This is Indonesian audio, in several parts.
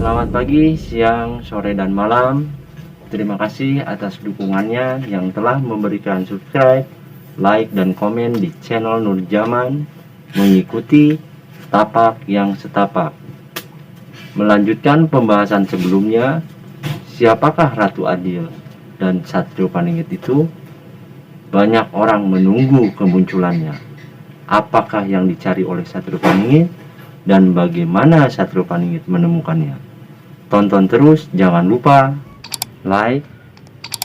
Selamat pagi, siang, sore, dan malam. Terima kasih atas dukungannya yang telah memberikan subscribe, like, dan komen di channel Nur Zaman, mengikuti tapak yang setapak. Melanjutkan pembahasan sebelumnya, siapakah Ratu Adil dan Satrio Paningit itu? Banyak orang menunggu kemunculannya. Apakah yang dicari oleh Satrio Paningit dan bagaimana Satrio Paningit menemukannya? Tonton terus, jangan lupa like,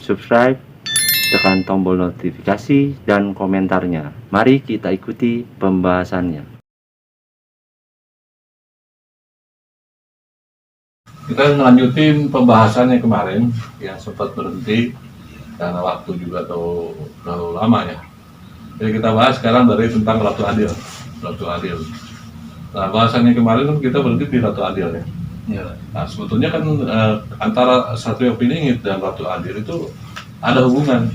subscribe, tekan tombol notifikasi dan komentarnya. Mari kita ikuti pembahasannya. Kita ngelanjutin pembahasannya kemarin yang sempat berhenti karena waktu juga terlalu lama ya. Jadi kita bahas sekarang dari tentang Ratu Adil. Ratu Adil. Nah, bahasannya kemarin kan kita berhenti di Ratu Adil ya. Ya. Nah, sebetulnya kan antara Satrio Piningit dan Ratu Adil itu ada hubungan.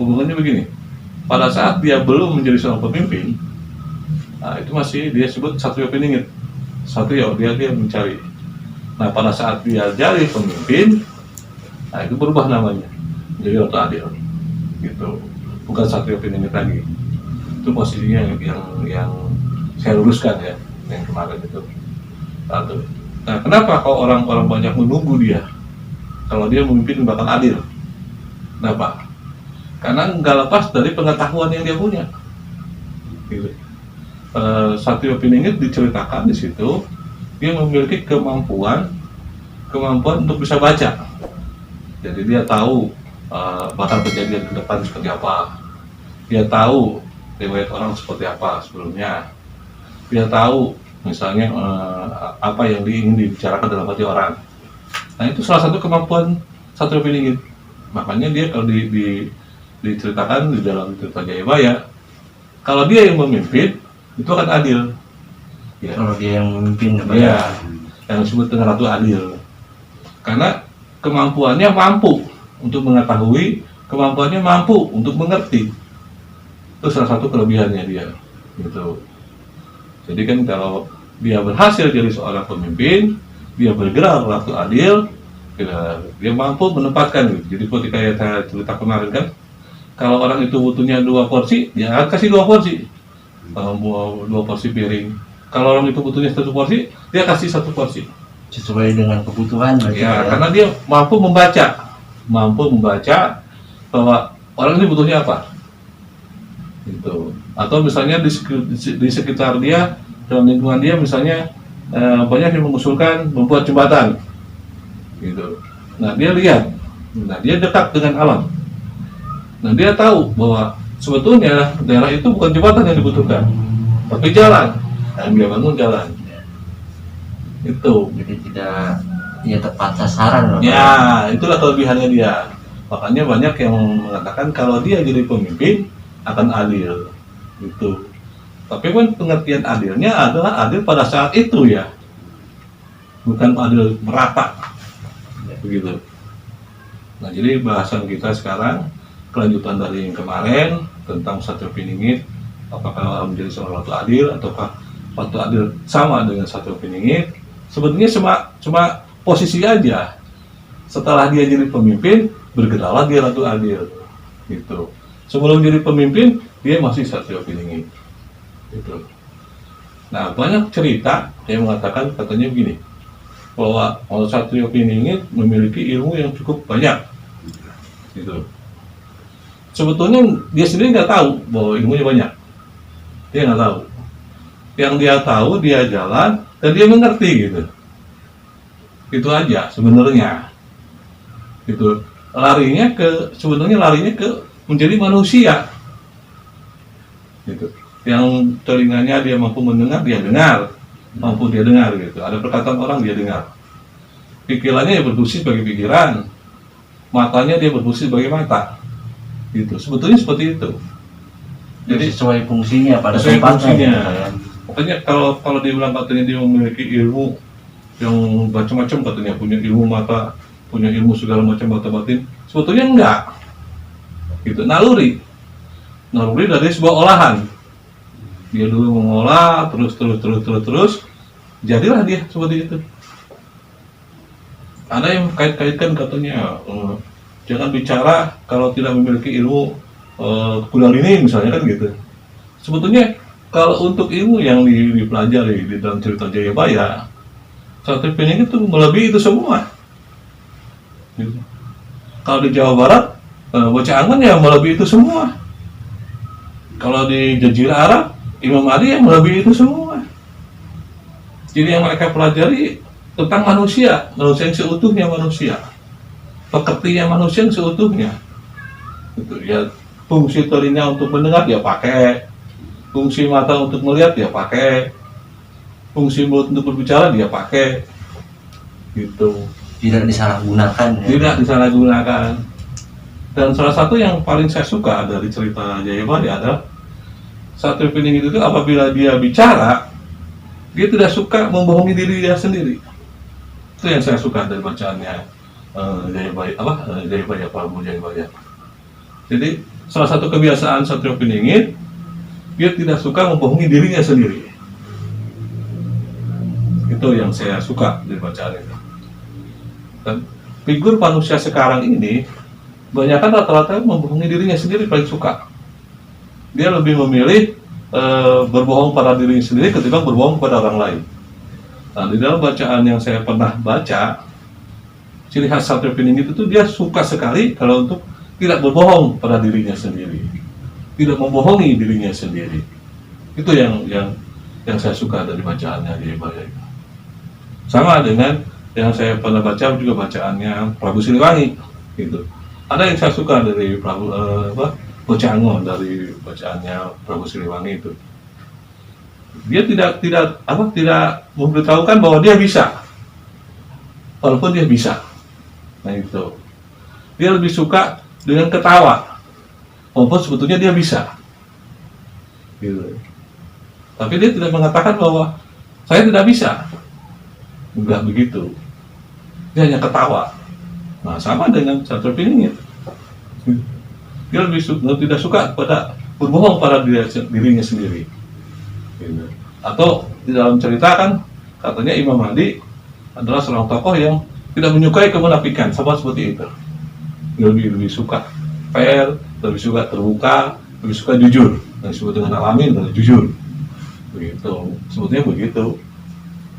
Hubungannya begini. Pada saat dia belum menjadi seorang pemimpin, nah itu masih dia sebut Satrio Piningit. Satrio, dia mencari. Nah, pada saat dia jadi pemimpin, nah itu berubah namanya jadi Ratu Adil. Gitu. Bukan Satrio Piningit lagi. Itu posisinya yang saya luruskan ya, yang kemarin itu. Nah, kenapa kalau orang-orang banyak menunggu dia? Kalau dia memimpin bakal adil. Kenapa? Karena nggak lepas dari pengetahuan yang dia punya. Gitu. Satrio Piningit diceritakan di situ, dia memiliki kemampuan untuk bisa baca. Jadi dia tahu bakal kejadian ke depan seperti apa. Dia tahu riwayat orang seperti apa sebelumnya. Dia tahu misalnya apa yang ingin dibicarakan dalam hati orang. Nah, itu salah satu kemampuan Satrio Piningit. Makanya dia kalau diceritakan di dalam cerita Jayabaya, kalau dia yang memimpin itu akan adil. Ya. Kalau dia yang memimpin, ya, yang disebut dengan Ratu Adil. Karena kemampuannya mampu untuk mengetahui, kemampuannya mampu untuk mengerti. Itu salah satu kelebihannya dia. Gitu. Jadi kan kalau dia berhasil jadi seorang pemimpin, dia bergerak Ratu Adil, dia mampu menempatkan. Gitu. Jadi seperti kayak saya cerita kemarin kan, kalau orang itu butuhnya 2 porsi, dia akan kasih 2 porsi. Kalau mau 2 porsi piring. Kalau orang itu butuhnya 1 porsi, dia kasih 1 porsi. sesuai dengan kebutuhan. Ya, karena dia mampu membaca bahwa orang ini butuhnya apa. Gitu. Atau misalnya di sekitar dia, dalam lingkungan dia misalnya banyak yang mengusulkan membuat jembatan. Gitu. Nah, dia lihat, dia dekat dengan alam. Nah, dia tahu bahwa sebetulnya daerah itu bukan jembatan yang dibutuhkan, tapi jalan. Dan dia bangun jalan. Itu. Jadi tidak tepat sasaran loh. Ya, itulah kelebihannya dia. Makanya banyak yang mengatakan kalau dia jadi pemimpin akan adil. Gitu. Tapi kan pengertian adilnya adalah adil pada saat itu ya. Bukan adil merata. Begitu. Nah, jadi bahasan kita sekarang kelanjutan dari yang kemarin tentang Satrio Piningit, apakah menjadi seorang Ratu Adil ataukah Ratu Adil sama dengan Satrio Piningit. Sebetulnya cuma posisi aja. Setelah dia jadi pemimpin, bergeraklah dia Ratu Adil. Gitu. Sebelum jadi pemimpin, dia masih Satrio Piningit. Gitu. Nah, banyak cerita yang mengatakan katanya begini, bahwa Satrio Piningit memiliki ilmu yang cukup banyak. Gitu. Sebetulnya dia sendiri nggak tahu bahwa ilmunya banyak. Dia nggak tahu. Yang dia tahu, dia jalan dan dia mengerti gitu. Itu aja sebenarnya. Gitu. Sebenarnya larinya ke menjadi manusia. Gitu. Yang telinganya dia mampu mendengar, dia dengar. Mampu dia dengar gitu. Ada perkataan orang dia dengar. Pikirannya dia berfungsi sebagai pikiran. Matanya dia berfungsi sebagai mata. Gitu. Sebetulnya seperti itu. Jadi sesuai fungsinya pada tempatnya. Makanya kalau dibilang katanya dia memiliki ilmu yang macam-macam, katanya punya ilmu mata, punya ilmu segala macam mata batin, sebetulnya enggak. Gitu. Naluri dari sebuah olahan. Dia dulu mengolah terus, jadilah dia seperti itu. Ada yang kait-kaitkan katanya jangan bicara kalau tidak memiliki ilmu Kundalini misalnya kan gitu. Sebetulnya kalau untuk ilmu yang dipelajari di dalam cerita Jayabaya, Satrio Piningit itu melebihi itu semua. Gitu. Kalau di Jawa Barat, Bocah Angon ya melebihi itu semua. Kalau di Jazirah Arab, Imam Mahdi yang melebihi itu semua. Jadi yang mereka pelajari tentang manusia yang seutuhnya manusia, pekertinya manusia yang seutuhnya. Gitu ya, fungsi telinga untuk mendengar dia pakai, fungsi mata untuk melihat dia pakai, fungsi mulut untuk berbicara dia pakai, gitu. Tidak disalahgunakan ya. Tidak disalahgunakan. Dan salah satu yang paling saya suka dari cerita Jayabaya adalah Satrio Piningit itu apabila dia bicara, dia tidak suka membohongi diri dia sendiri. Itu yang saya suka dari bacaannya Jayabaya, Prabu Jayabaya. Jadi salah satu kebiasaan Satrio Piningit, dia tidak suka membohongi dirinya sendiri. Itu yang saya suka dari bacaan itu. Dan figur manusia sekarang ini banyakkan rata-rata membohongi dirinya sendiri paling suka. Dia lebih memilih berbohong pada dirinya sendiri ketimbang berbohong pada orang lain. Nah, di dalam bacaan yang saya pernah baca, ciri khas Satrio Piningit itu dia suka sekali kalau untuk tidak berbohong pada dirinya sendiri, tidak membohongi dirinya sendiri. Itu yang saya suka dari bacaannya Jayabaya. Sama dengan yang saya pernah baca juga bacaannya Prabu Siliwangi. Gitu. Ada yang saya suka dari Bocah Angon dari bacaannya Prabu Siliwangi itu. Dia tidak memberitahukan bahwa dia bisa, walaupun dia bisa. Nah itu, dia lebih suka dengan ketawa, walaupun sebetulnya dia bisa. Gitu. Tapi dia tidak mengatakan bahwa saya tidak bisa, enggak begitu. Dia hanya ketawa. Nah sama dengan Satrio Piningit. Dia tidak suka pada berbohong pada dirinya sendiri. Gitu. Atau di dalam cerita kan katanya Imam Mahdi adalah seorang tokoh yang tidak menyukai kemunafikan, sama seperti itu. Dia lebih suka fair, lebih suka terbuka, lebih suka jujur. Yang disebut dengan alamin dan jujur. Begitu. Sebetulnya begitu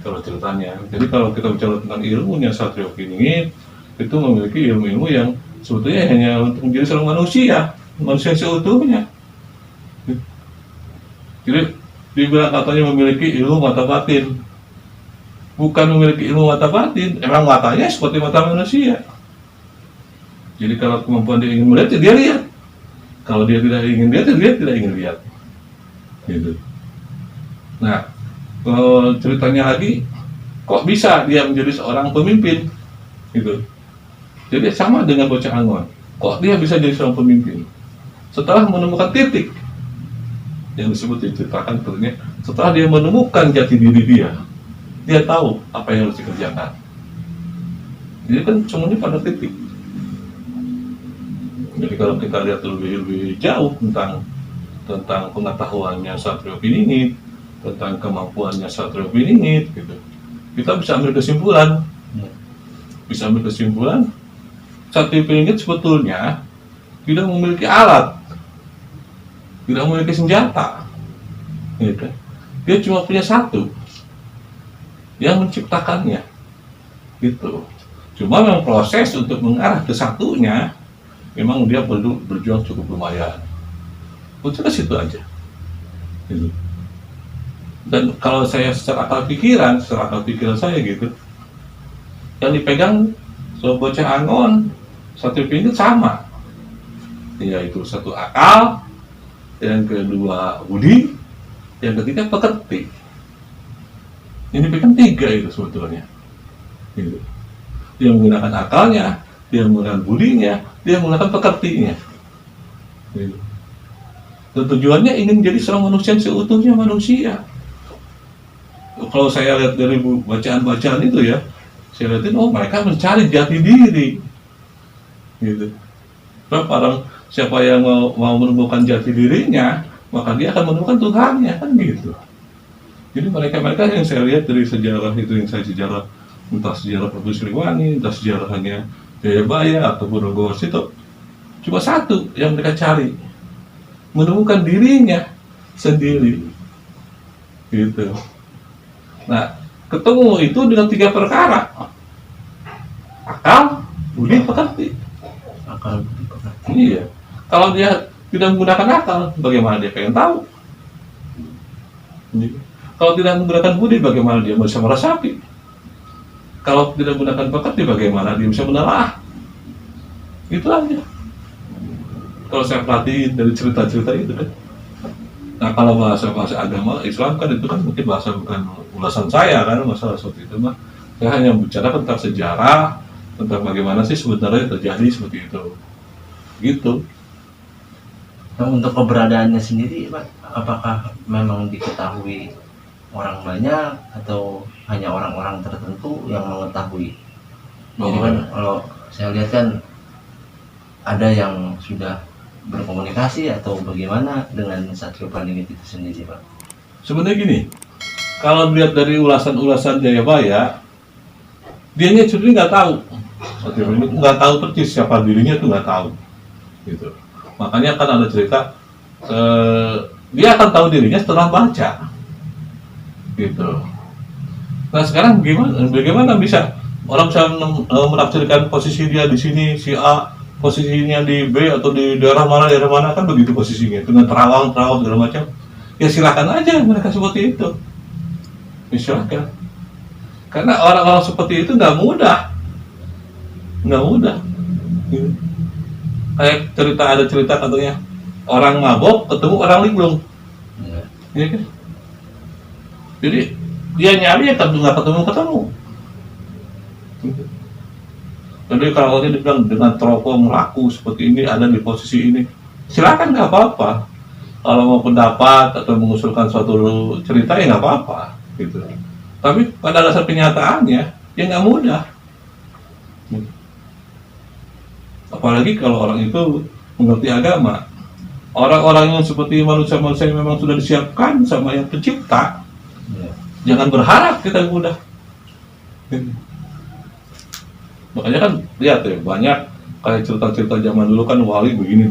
kalau ceritanya. Jadi kalau kita bicara tentang ilmunya Satrio Piningit, itu memiliki ilmu-ilmu yang sebetulnya hanya untuk menjadi seorang manusia seutuhnya. Jadi dibilang katanya memiliki ilmu mata batin, bukan memiliki ilmu mata batin, emang matanya seperti mata manusia. Jadi kalau kemampuan dia ingin melihat, dia lihat. Kalau dia tidak ingin lihat, dia tidak ingin lihat. Gitu. Nah, kalau ceritanya lagi, kok bisa dia menjadi seorang pemimpin? Gitu. Jadi sama dengan Bocah Angon. Kok dia bisa jadi seorang pemimpin? Setelah menemukan titik yang disebut diceritakan tentunya, setelah dia menemukan jati diri dia tahu apa yang harus dikerjakan. Jadi kan semuanya pada titik. Jadi kalau kita lihat lebih jauh tentang pengetahuannya Satrio Piningit, tentang kemampuannya Satrio Piningit, gitu, kita bisa ambil kesimpulan, Satrio Piningit sebetulnya tidak memiliki alat, tidak memiliki senjata, gitu. Dia cuma punya satu yang menciptakannya, gitu. Cuma memang proses untuk mengarah ke satunya, memang dia perlu berjuang cukup lumayan. Untuk ke situ aja, gitu. Dan kalau saya secara akal pikiran saya gitu, yang dipegang Bocah Angon, Satrio Piningit sama, yaitu satu akal, yang kedua budi, yang ketiga pekerti. Ini pegang tiga itu sebetulnya. Gitu. Dia menggunakan akalnya, dia menggunakan budinya, dia menggunakan pekertinya. Gitu. Dan tujuannya ingin menjadi seorang manusia yang seutuhnya manusia. Kalau saya lihat dari bacaan-bacaan itu ya, saya lihatin, mereka mencari jati diri. Gitu. Siapa yang mau menemukan jati dirinya, maka dia akan menemukan Tuhannya, kan gitu. Jadi mereka yang saya lihat dari sejarah itu, yang saya sejarah entah sejarah Prabu Siliwangi, entah sejarahnya Jayabaya ataupun Ranggawarsita, cuma satu yang mereka cari, menemukan dirinya sendiri, gitu. Nah, ketemu itu dengan 3 perkara: akal, budi, pekerti. Akal budi pekerti. Iya. Kalau dia tidak menggunakan akal, bagaimana dia pengen tahu? Kalau tidak menggunakan budi, bagaimana dia bisa meresapi? Kalau tidak menggunakan pekerti, bagaimana dia bisa menelaah? Itu aja. Kalau saya perhatiin dari cerita-cerita itu kan. Nah, kalau bahasa-bahasa agama Islam kan itu kan mungkin bahasa bukan ulasan saya kan, masalah seperti itu mah. Saya hanya bicara tentang sejarah, tentang bagaimana sih sebenarnya terjadi seperti itu. Gitu. Nah, untuk keberadaannya sendiri, Pak, apakah memang diketahui orang banyak atau hanya orang-orang tertentu yang mengetahui? Jadi kan kalau saya lihat kan ada yang sudah berkomunikasi atau bagaimana dengan Satrio Paningit itu sendiri, Pak? Sebenarnya gini, kalau dilihat dari ulasan-ulasan Jayabaya, dianya sendiri nggak tahu, nggak tahu persis siapa dirinya, tuh nggak tahu, gitu. Makanya kan ada cerita, dia akan tahu dirinya setelah baca, gitu. Nah sekarang bagaimana bisa orang bisa menafsirkan posisi dia di sini, si A posisinya di B atau di daerah mana kan begitu posisinya dengan terawang segala macam. Ya silakan aja mereka seperti itu, ya, silakan. Karena orang-orang seperti itu nggak mudah. Gitu. Kayak ada cerita katanya orang mabok ketemu orang linglung, ya kan? Jadi dia nyari ya nggak ketemu. Jadi kalau dia bilang dengan teropong laku seperti ini, ada di posisi ini, silakan, nggak apa-apa. Kalau mau pendapat atau mengusulkan suatu cerita ya nggak apa-apa, gitu. Tapi pada dasar kenyataannya ya nggak mudah. Apalagi kalau orang itu mengerti agama. Orang-orang yang seperti manusia-manusia yang memang sudah disiapkan sama yang pencipta, jangan berharap kita mudah. Makanya kan lihat ya, banyak kayak cerita-cerita zaman dulu kan wali begini.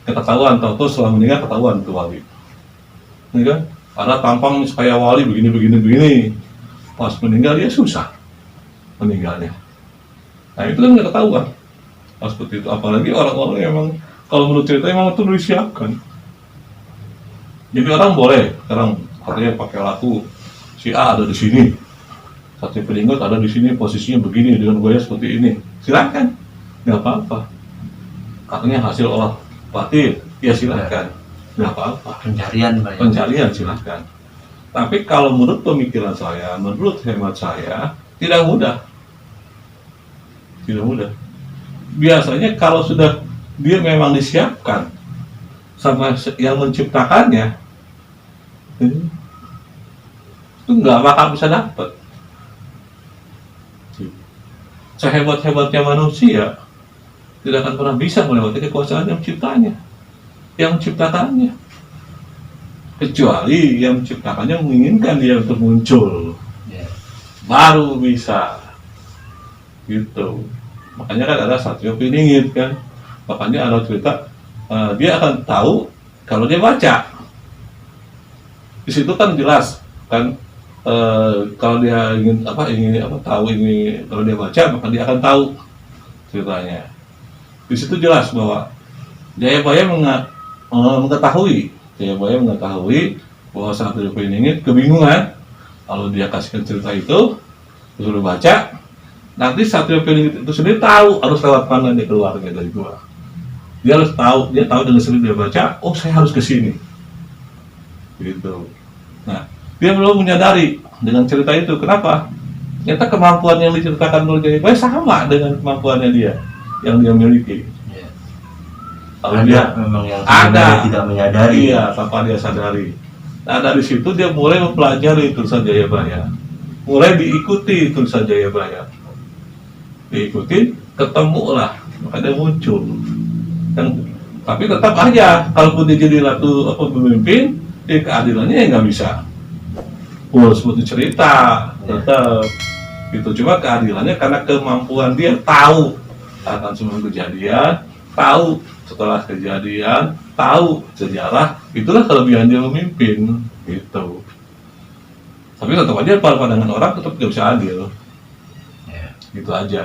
Ketahuan, tahu setelah meninggal ketahuan itu wali. Ini kan ada tampang kayak wali begini. Pas meninggal dia susah meninggalnya. Nah itu kan nggak ketahuan. Nah, seperti itu. Apalagi orang-orang yang emang kalau menurut cerita emang itu disiapkan. Jadi orang boleh sekarang katanya pakai laku si A ada di sini. Satrio Paningit ada di sini posisinya begini dengan gaya seperti ini, silakan, nggak apa-apa. Katanya hasil olah batin, ya silakan, nggak apa-apa. Pencarian silakan. Tapi kalau menurut pemikiran saya, menurut hemat saya, tidak mudah. Biasanya kalau sudah dia memang disiapkan sama yang menciptakannya, itu nggak bakal bisa dapat. Sehebat-hebatnya manusia tidak akan pernah bisa melewati kekuasaan yang menciptakannya, kecuali yang menciptakannya menginginkan dia untuk muncul, baru bisa, gitu. Makanya kan ada Satrio Paningit kan, makanya ada cerita dia akan tahu kalau dia baca. Di situ kan jelas kan. Kalau dia ingin tahu ini, kalau dia baca maka dia akan tahu ceritanya. Di situ jelas bahwa Jayabaya mengetahui bahwa Satrio Paningit kebingungan kalau dia kasihkan cerita itu, disuruh baca. Nanti Satrio Paningit itu sendiri tahu harus lewat mana dia keluarnya dari gua. Dia tahu dengan sendiri dia baca, oh saya harus ke sini, gitu. Nah, dia belum menyadari dengan cerita itu. Kenapa? Ternyata kemampuan yang diceritakan oleh Jayabaya sama dengan kemampuannya dia yang dia miliki. Kalau dia memang yang ada tidak menyadari. Iya, tanpa dia sadari. Nah dari situ dia mulai mempelajari tulisan Jayabaya, mulai diikuti tulisan Jayabaya, ketemulah, maka dia muncul. Tapi tetap aja, kalaupun dia jadi pemimpin, keadilannya ya nggak bisa. seperti cerita tetap gitu. Cuma keadilannya karena kemampuan dia tahu akan semua kejadian, tahu setelah kejadian, tahu sejarah, itulah kelebihan dia memimpin gitu. Tapi tetap aja pada pandangan orang tetap nggak bisa adil, Ya. gitu aja.